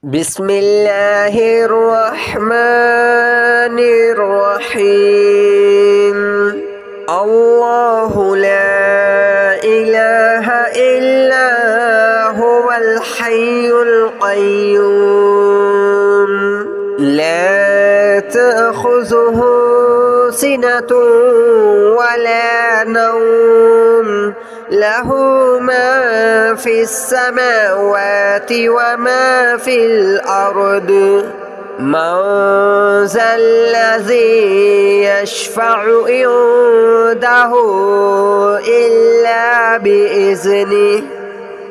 بسم الله الرحمن الرحيم. الله لا إله إلا هو الحي القيوم لا تأخذه سنة ولا نوم له ما في السماوات وما في الأرض من ذا الذي يشفع عنده إلا بإذنه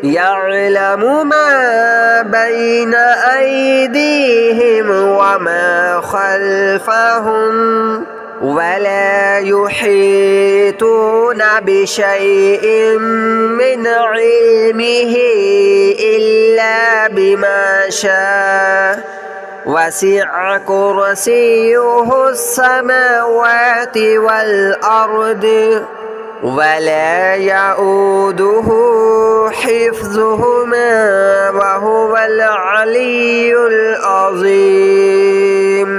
يعلم ما بين أيديهم وما خلفهم ولا يحيطون بشيء من علمه إلا بما شاء وسع كرسيه السماوات والأرض ولا يؤوده حفظهما وهو العلي العظيم.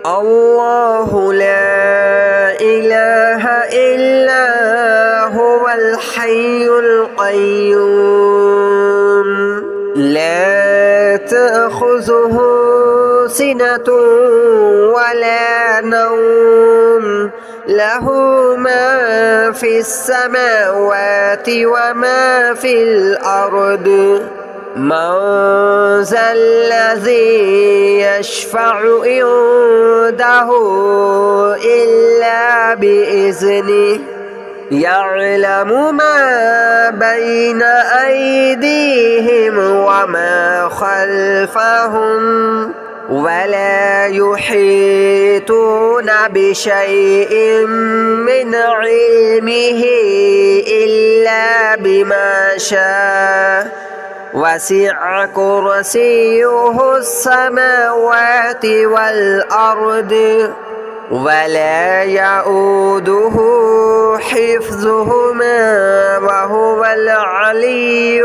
الله لا إله إلا هو الحي القيوم لا تأخذه سنة ولا نوم له ما في السماوات وما في الأرض من ذا الذي يشفع عنده إلا بإذنه يعلم ما بين أيديهم وما خلفهم ولا يحيطون بشيء من علمه إلا بما شاء وسع كرسيه السماوات والأرض ولا يؤوده حفظهما وهو العلي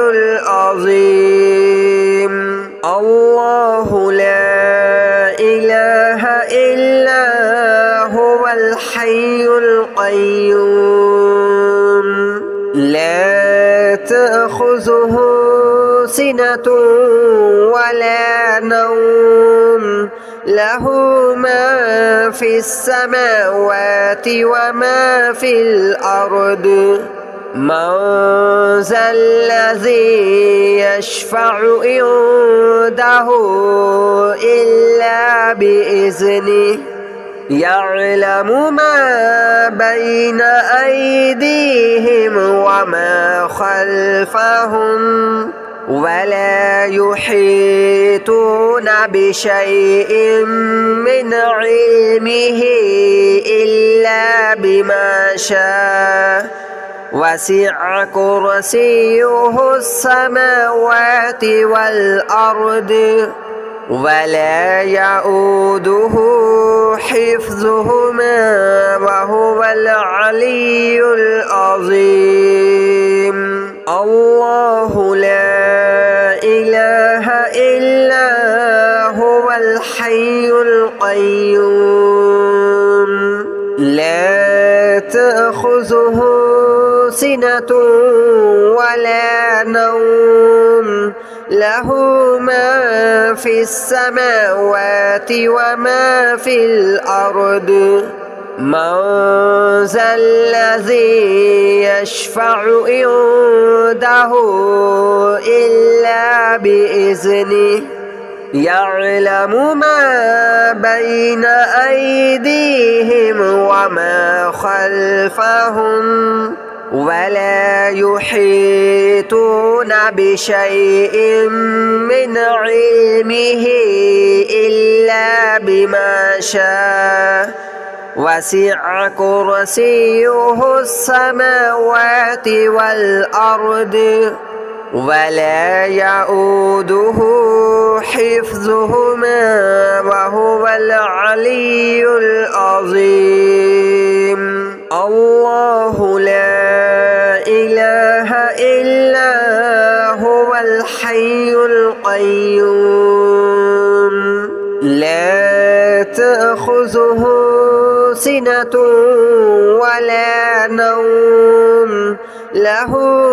العظيم. الله لا إله إلا هو الحي القيوم لا تأخذه سنة ولا نوم له ما في السماوات وما في الأرض من ذا الذي يشفع عنده إلا بإذنه يعلم ما بين أيديهم وما خلفهم ولا يحيطون بشيء من علمه إلا بما شاء وسع كرسيه السماوات والأرض ولا يؤوده حفظهما وهو العلي العظيم. الله لا إله إلا هو الحي القيوم لا تأخذه سنة ولا نوم له ما في السماوات وما في الأرض من ذا الذي يشفع عنده إلا بإذنه يعلم ما بين أيديهم وما خلفهم ولا يحيطون بشيء من علمه إلا بما شاء وسع كرسيه السماوات والأرض ولا يؤوده حفظهما وهو العلي العظيم. الله لا إله إلا هو الحي القيوم لا تأخذه سنة ولا نوم له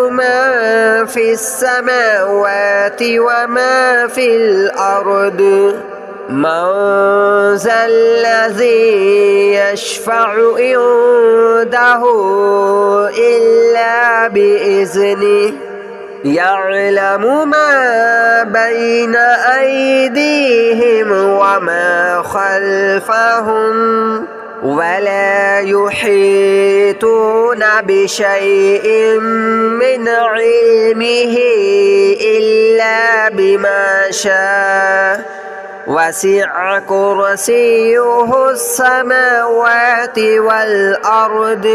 ما في السماوات وما في الأرض من ذا الذي يشفع عنده إلا بإذنه يعلم ما بين أيديهم وما خلفهم ولا يحيطون بشيء من علمه إلا بما شاء وسع كرسيه السماوات والأرض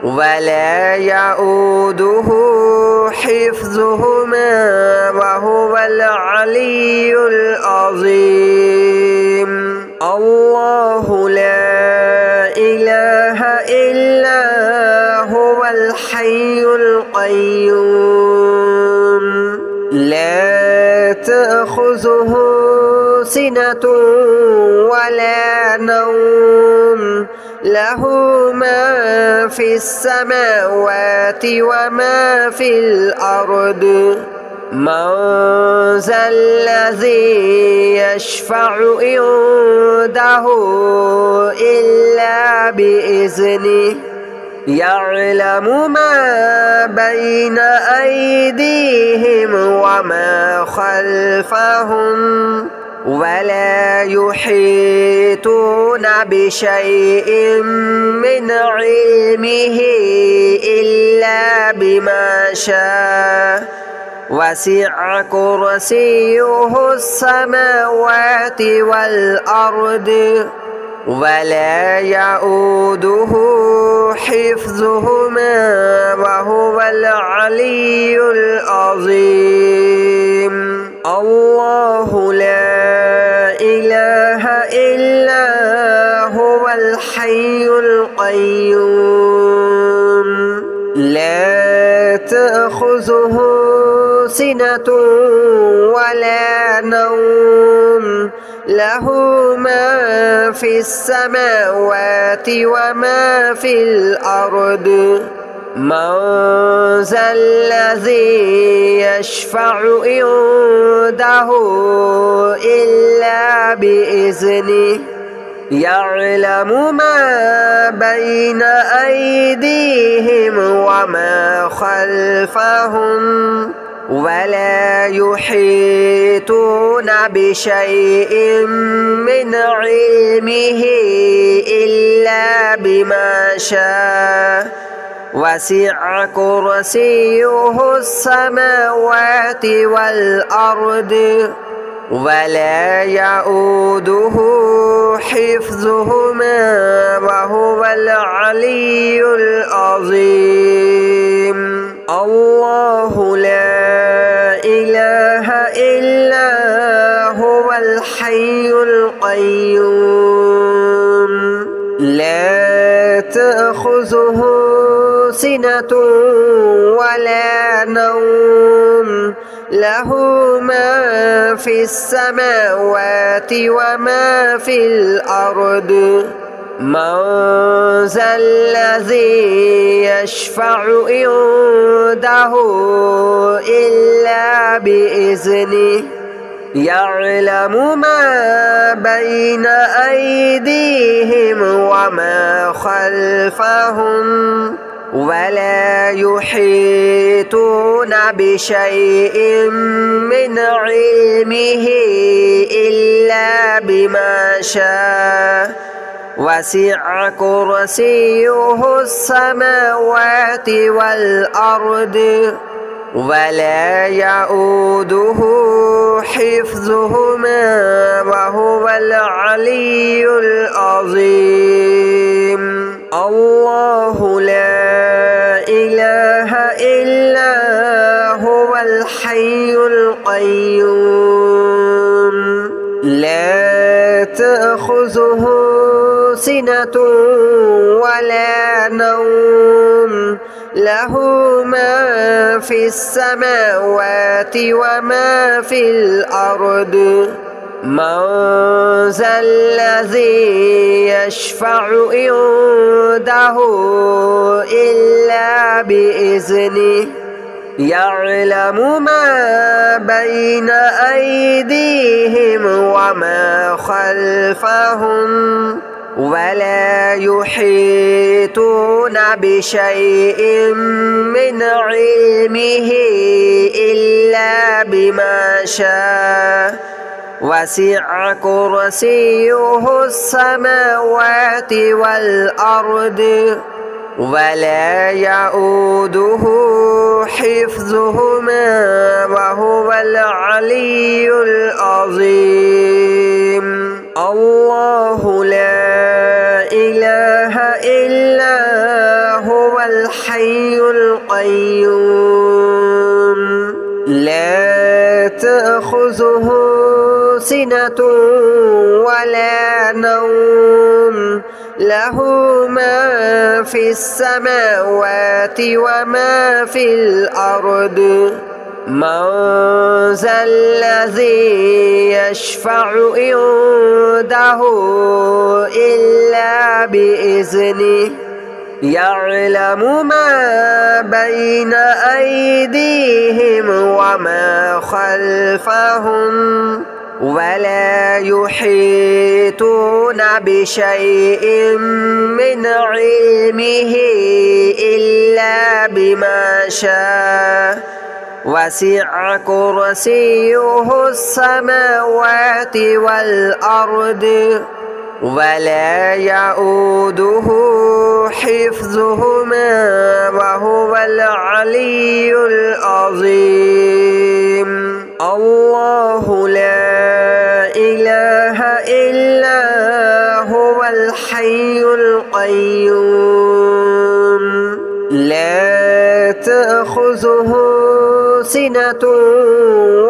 ولا يؤوده حفظهما وهو العلي العظيم الله لا إله إلا هو الحي القيوم لا تأخذه سنة ولا نوم له ما في السماوات وما في الأرض من ذا الذي يشفع عنده إلا بإذنه يعلم ما بين أيديهم وما خلفهم ولا يحيطون بشيء من علمه إلا بما شاء وسع كرسيه السماوات والأرض ولا يؤوده حفظهما وهو العلي العظيم الله لا إله إلا هو الحي القيوم لا تأخذه سنة ولا نوم له ما في السماوات وما في الأرض من ذا الذي يشفع عنده إلا بإذنه يعلم ما بين أيديهم وما خلفهم ولا يحيطون بشيء من علمه إلا بما شاء وسع كرسيه السماوات والأرض ولا يؤوده حفظهما وهو العلي العظيم الله لا إله إلا هو الحي القيوم لا تأخذه سنة ولا نوم له ما في السماوات وما في الأرض من ذا الذي يشفع عنده إلا بإذنه يعلم ما بين أيديهم وما خلفهم ولا يحيطون بشيء من علمه إلا بما شاء وسع كرسيه السماوات والأرض ولا يؤوده حفظهما وهو العلي العظيم الله لا إله إلا هو الحي القيوم لا تأخذه سنة ولا نوم له ما في السماوات وما في الأرض من ذا الذي يشفع عنده إلا بإذنه يعلم ما بين أيديهم وما خلفهم ولا يحيطون بشيء من علمه إلا بما شاء وسع كرسيه السماوات والأرض ولا يؤوده حفظهما وهو العلي العظيم. الله لا إله إلا هو الحي القيوم لا تأخذه سنة ولا نوم له ما في السماوات وما في الأرض من ذا الذي يشفع عنده إلا بإذنه يعلم ما بين أيديهم وما خلفهم ولا يحيطون بشيء من علمه إلا بما شاء وسع كرسيه السماوات والأرض ولا يؤوده حفظهما وهو العلي العظيم. الله لا إله إلا هو الحي القيوم لا تأخذه سنة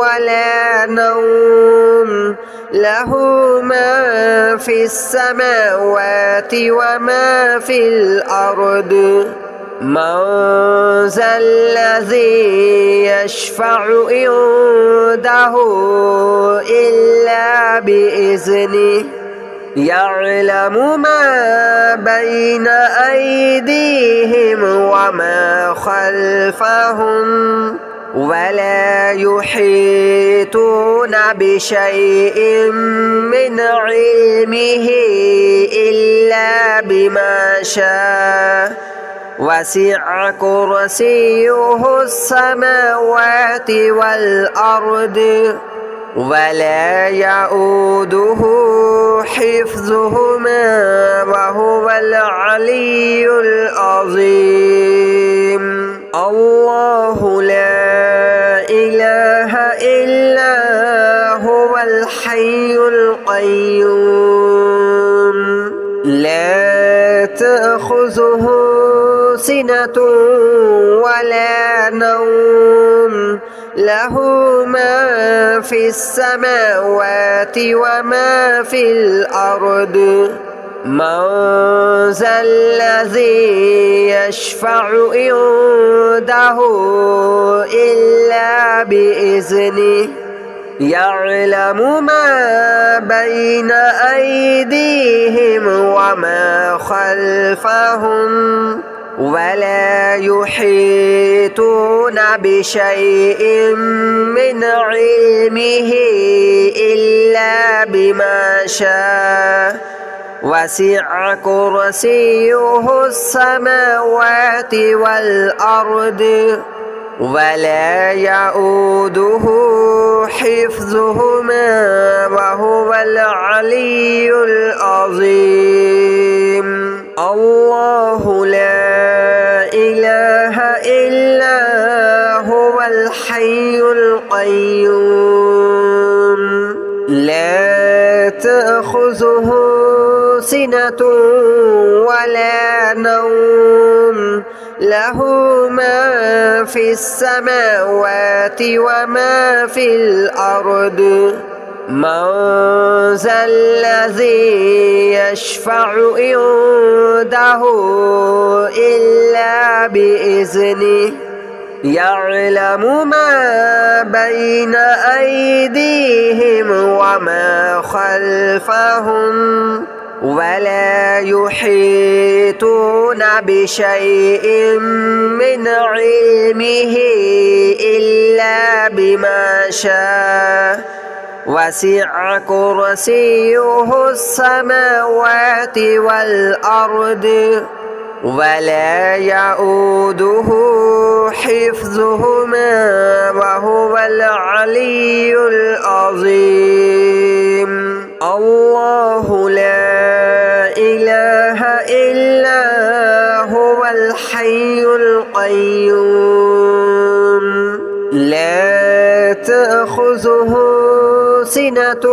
ولا نوم له ما في السماوات وما في الأرض من ذا الذي يشفع عنده إلا بإذنه يعلم ما بين أيديهم وما خلفهم ولا يحيطون بشيء من علمه إلا بما شاء وسع كرسيه السماوات والأرض ولا يؤوده حفظهما وهو العلي العظيم. الله لا إله إلا هو الحي القيوم لا تأخذه سنة ولا نوم له ما في السماوات وما في الأرض من ذا الذي يشفع عنده إلا بإذنه يعلم ما بين أيديهم وما خلفهم ولا يحيطون بشيء من علمه إلا بما شاء وسع كرسيه السماوات والأرض ولا يؤوده حفظهما وهو العلي العظيم. الله لا إله إلا هو الحي القيوم لا تأخذه سنة ولا نوم له ما في السماوات وما في الأرض من ذا الذي يشفع عنده إلا بإذنه يعلم ما بين أيديهم وما خلفهم ولا يحيطون بشيء من علمه إلا بما شاء وسع كرسيه السماوات والأرض ولا يؤوده حفظهما وهو العلي العظيم الله لا إله إلا هو الحي القيوم لا تأخذه سنة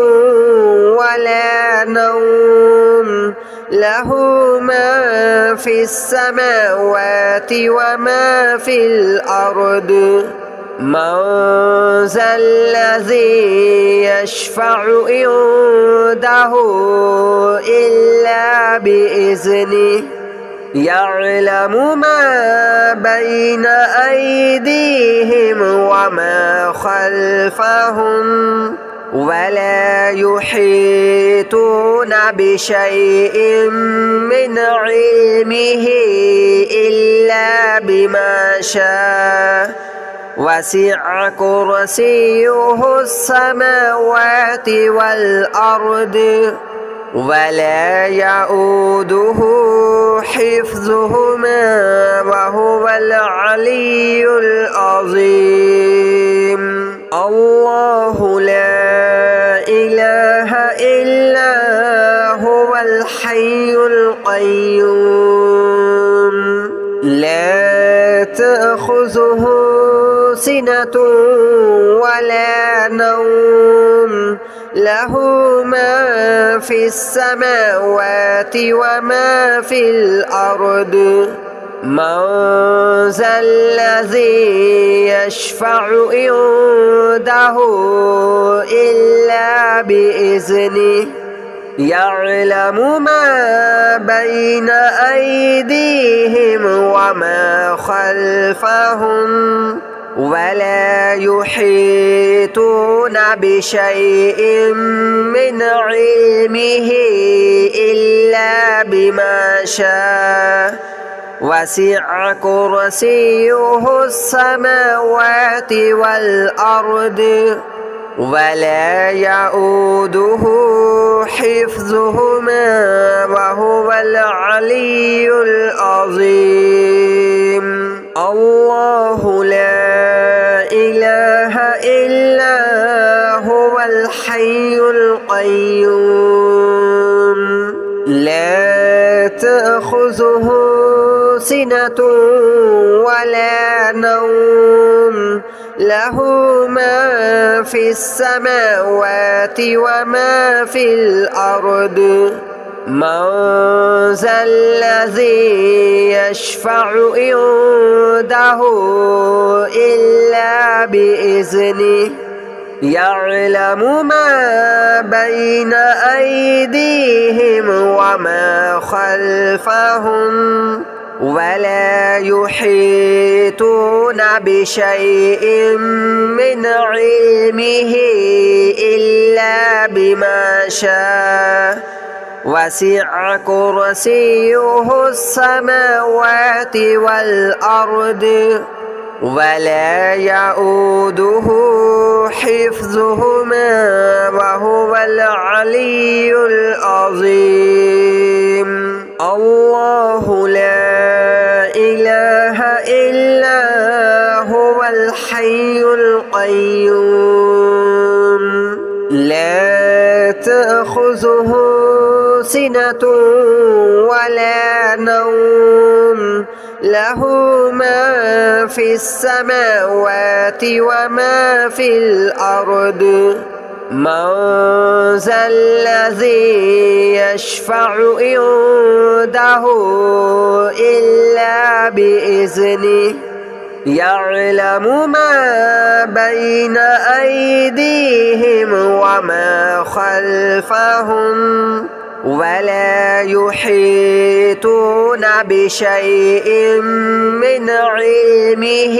ولا نوم له ما في السماوات وما في الأرض من ذا الذي يشفع عنده إلا بإذنه يعلم ما بين أيديهم وما خلفهم ولا يحيطون بشيء من علمه إلا بما شاء وسع كرسيه السماوات والأرض ولا يؤوده حفظهما وهو العلي العظيم الله لا إله إلا هو الحي القيوم لا تأخذه سنة ولا نوم له ما في السماوات وما في الأرض من ذا الذي يشفع عنده إلا بإذنه يعلم ما بين أيديهم وما خلفهم ولا يحيطون بشيء من علمه إلا بما شاء وسع كرسيه السماوات والأرض ولا يؤوده حفظهما وهو العلي العظيم الله لا إله إلا هو الحي القيوم لا تأخذه سنة ولا نوم له ما في السماوات وما في الأرض من ذا الذي يشفع عنده إلا بإذنه يعلم ما بين أيديهم وما خلفهم ولا يحيطون بشيء من علمه إلا بما شاء وسع كرسيه السماوات والأرض ولا يؤوده حفظهما وهو العلي العظيم الله لا إله إلا هو الحي القيوم لا تأخذه سنة ولا نوم له ما في السماوات وما في الأرض من ذا الذي يشفع عنده إلا بإذنه يعلم ما بين أيديهم وما خلفهم ولا يحيطون بشيء من علمه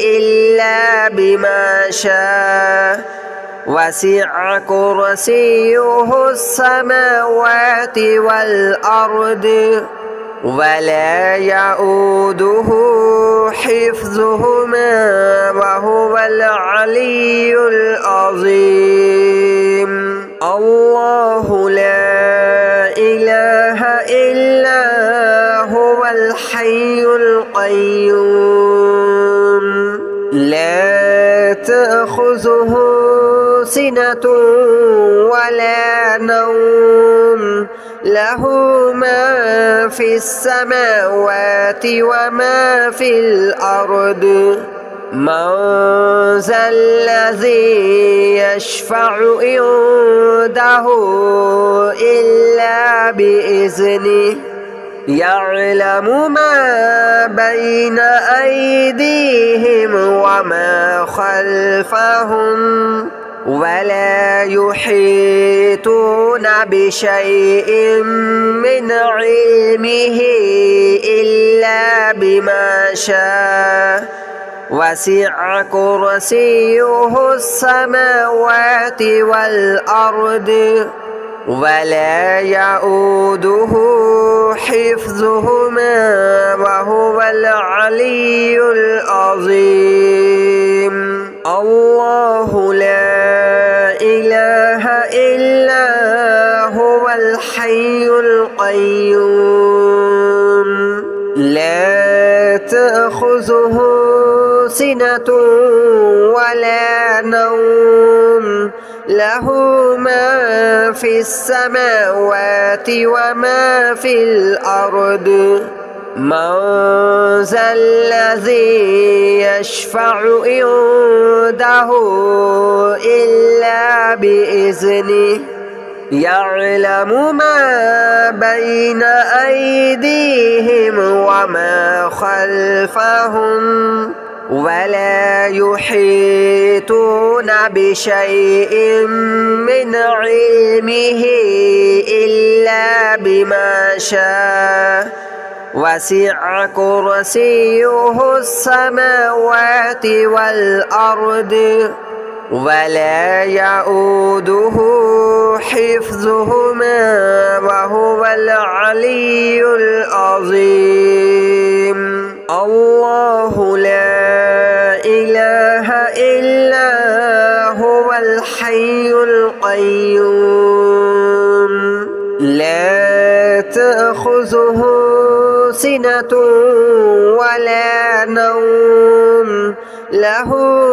إلا بما شاء وسع كرسيه السماوات والأرض ولا يؤوده حفظهما وهو العلي العظيم الله لا إله إلا هو الحي القيوم لا تأخذه سنة ولا نوم له ما في السماوات وما في الأرض من ذا الذي يشفع عنده إلا بإذنه يعلم ما بين أيديهم وما خلفهم ولا يحيطون بشيء من علمه إلا بما شاء وسع كرسيه السماوات والأرض ولا يؤوده حفظهما وهو العلي العظيم الله لا إله إلا هو الحي القيوم لا تأخذه سنة ولا نوم له ما في السماوات وما في الأرض من ذا الذي يشفع عنده إلا بإذنه يعلم ما بين أيديهم وما خلفهم ولا يحيطون بشيء من علمه إلا بما شاء وسع كرسيه السماوات والأرض ولا يؤوده حفظهما وهو العلي العظيم الله لا إله إلا هو الحي القيوم لا تأخذه سنة ولا نوم له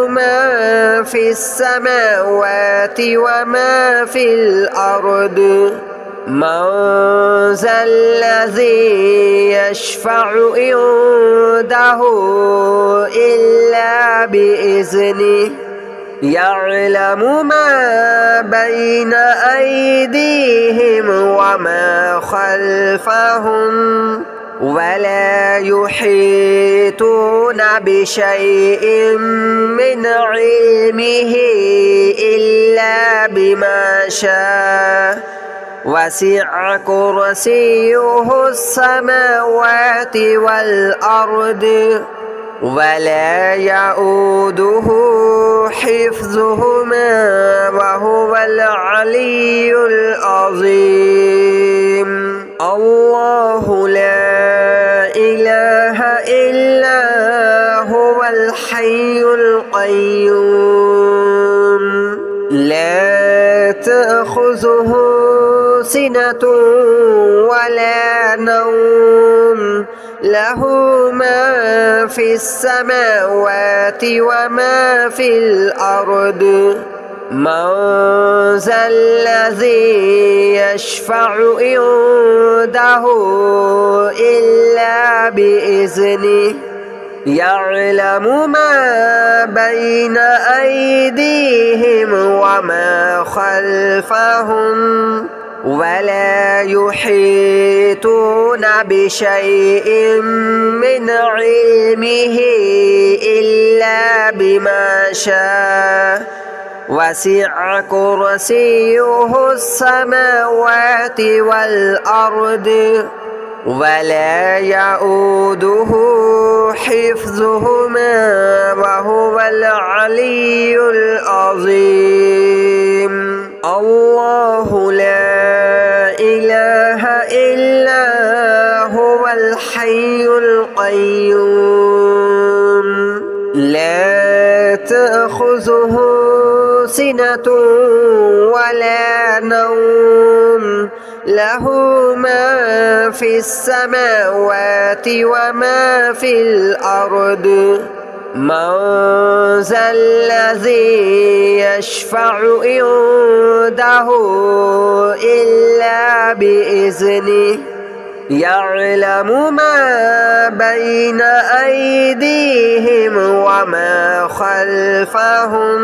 ما في السماوات وما في الأرض من ذا الذي يشفع عنده إلا بإذنه يعلم ما بين أيديهم وما خلفهم ولا يحيطون بشيء من علمه إلا بما شاء وسع كرسيه السماوات والأرض ولا يؤوده حفظهما وهو العلي العظيم الله لا إله إلا هو الحي القيوم لا تأخذه سنة ولا نوم له ما في السماوات وما في الأرض من ذا الذي يشفع عنده إلا بإذنه يعلم ما بين أيديهم وما خلفهم ولا يحيطون بشيء من علمه إلا بما شاء وسع كرسيه السماوات والأرض ولا يؤوده حفظهما وهو العلي العظيم. الله لا إله إلا هو الحي القيوم لا تأخذه سنة ولا نوم له ما في السماوات وما في الأرض من ذا الذي يشفع عنده إلا بإذنه يعلم ما بين أيديهم وما خلفهم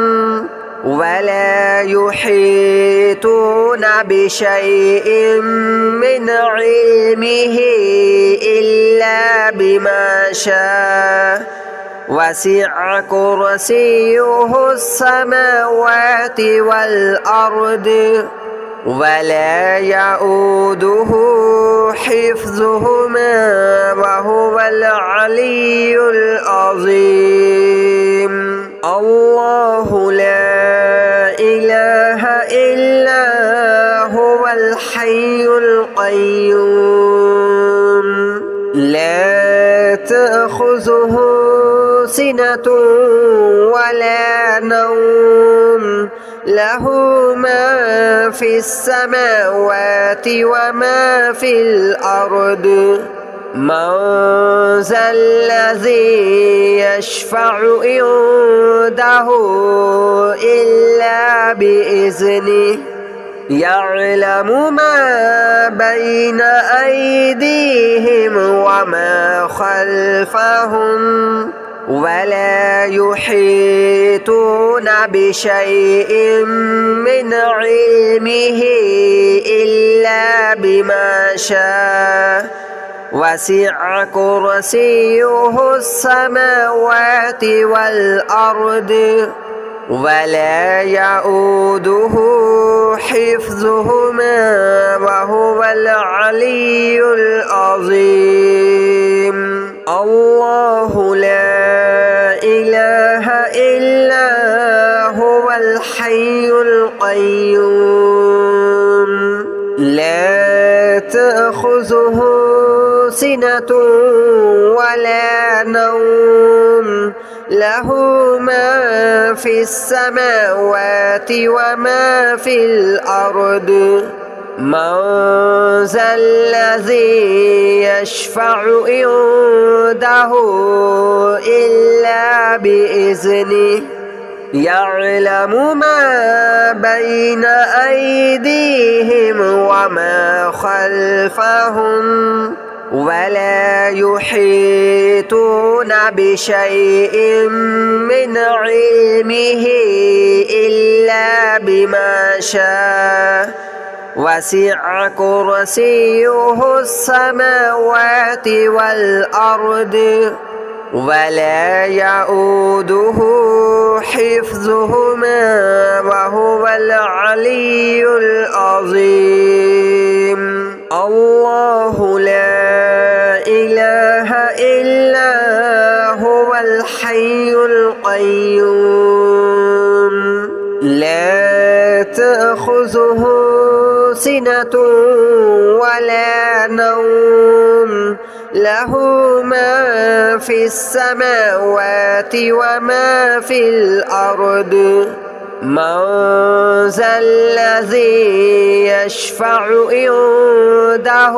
ولا يحيطون بشيء من علمه إلا بما شاء وسع كرسيه السماوات والأرض ولا يؤوده حفظهما وهو العلي العظيم. الله لا إله إلا هو الحي القيوم لا تأخذه سنة ولا نوم له ما في السماوات وما في الأرض من ذا الذي يشفع عنده إلا بإذنه يعلم ما بين أيديهم وما خلفهم ولا يحيطون بشيء من علمه إلا بما شاء وسع كرسيه السماوات والأرض ولا يؤوده حفظهما وهو العلي العظيم. الله لا إله إلا هو الحي القيوم لا تأخذه سنة ولا نوم له ما في السماوات وما في الأرض من ذا الذي يشفع عنده إلا بإذنه يعلم ما بين أيديهم وما خلفهم ولا يحيطون بشيء من علمه إلا بما شاء وسع كرسيه السماوات والأرض ولا يؤوده حفظهما وهو العلي العظيم. الله لا إله إلا هو الحي القيوم لا تأخذه سنة ولا نوم له ما في السماوات وما في الأرض من ذا الذي يشفع عنده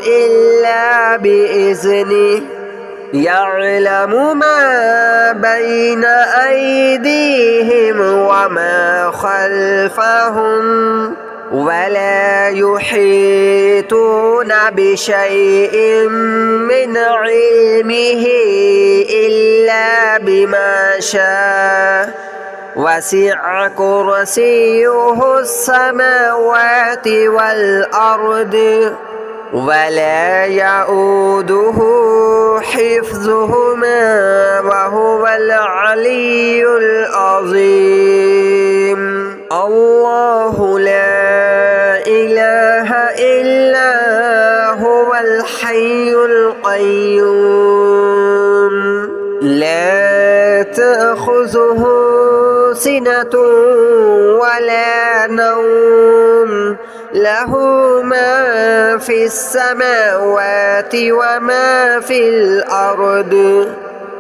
إلا بإذنه يعلم ما بين أيديهم وما خلفهم ولا يحيطون بشيء من علمه إلا بما شاء وسع كرسيه السماوات والأرض ولا يؤوده حفظهما وهو العلي العظيم. الله لا إله إلا هو الحي القيوم لا تأخذه سنة ولا نوم له ما في السماوات وما في الأرض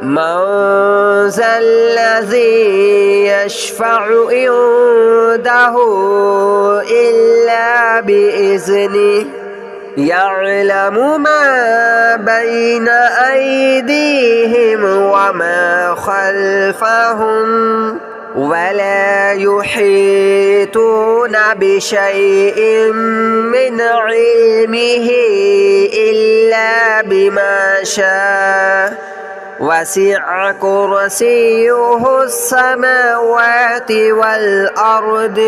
من ذا الذي يشفع عنده إلا بإذنه يعلم ما بين أيديهم وما خلفهم ولا يحيطون بشيء من علمه إلا بما شاء وسع كرسيه السماوات والأرض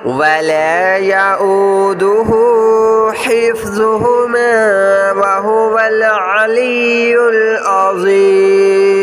ولا يؤوده حفظهما وهو العلي العظيم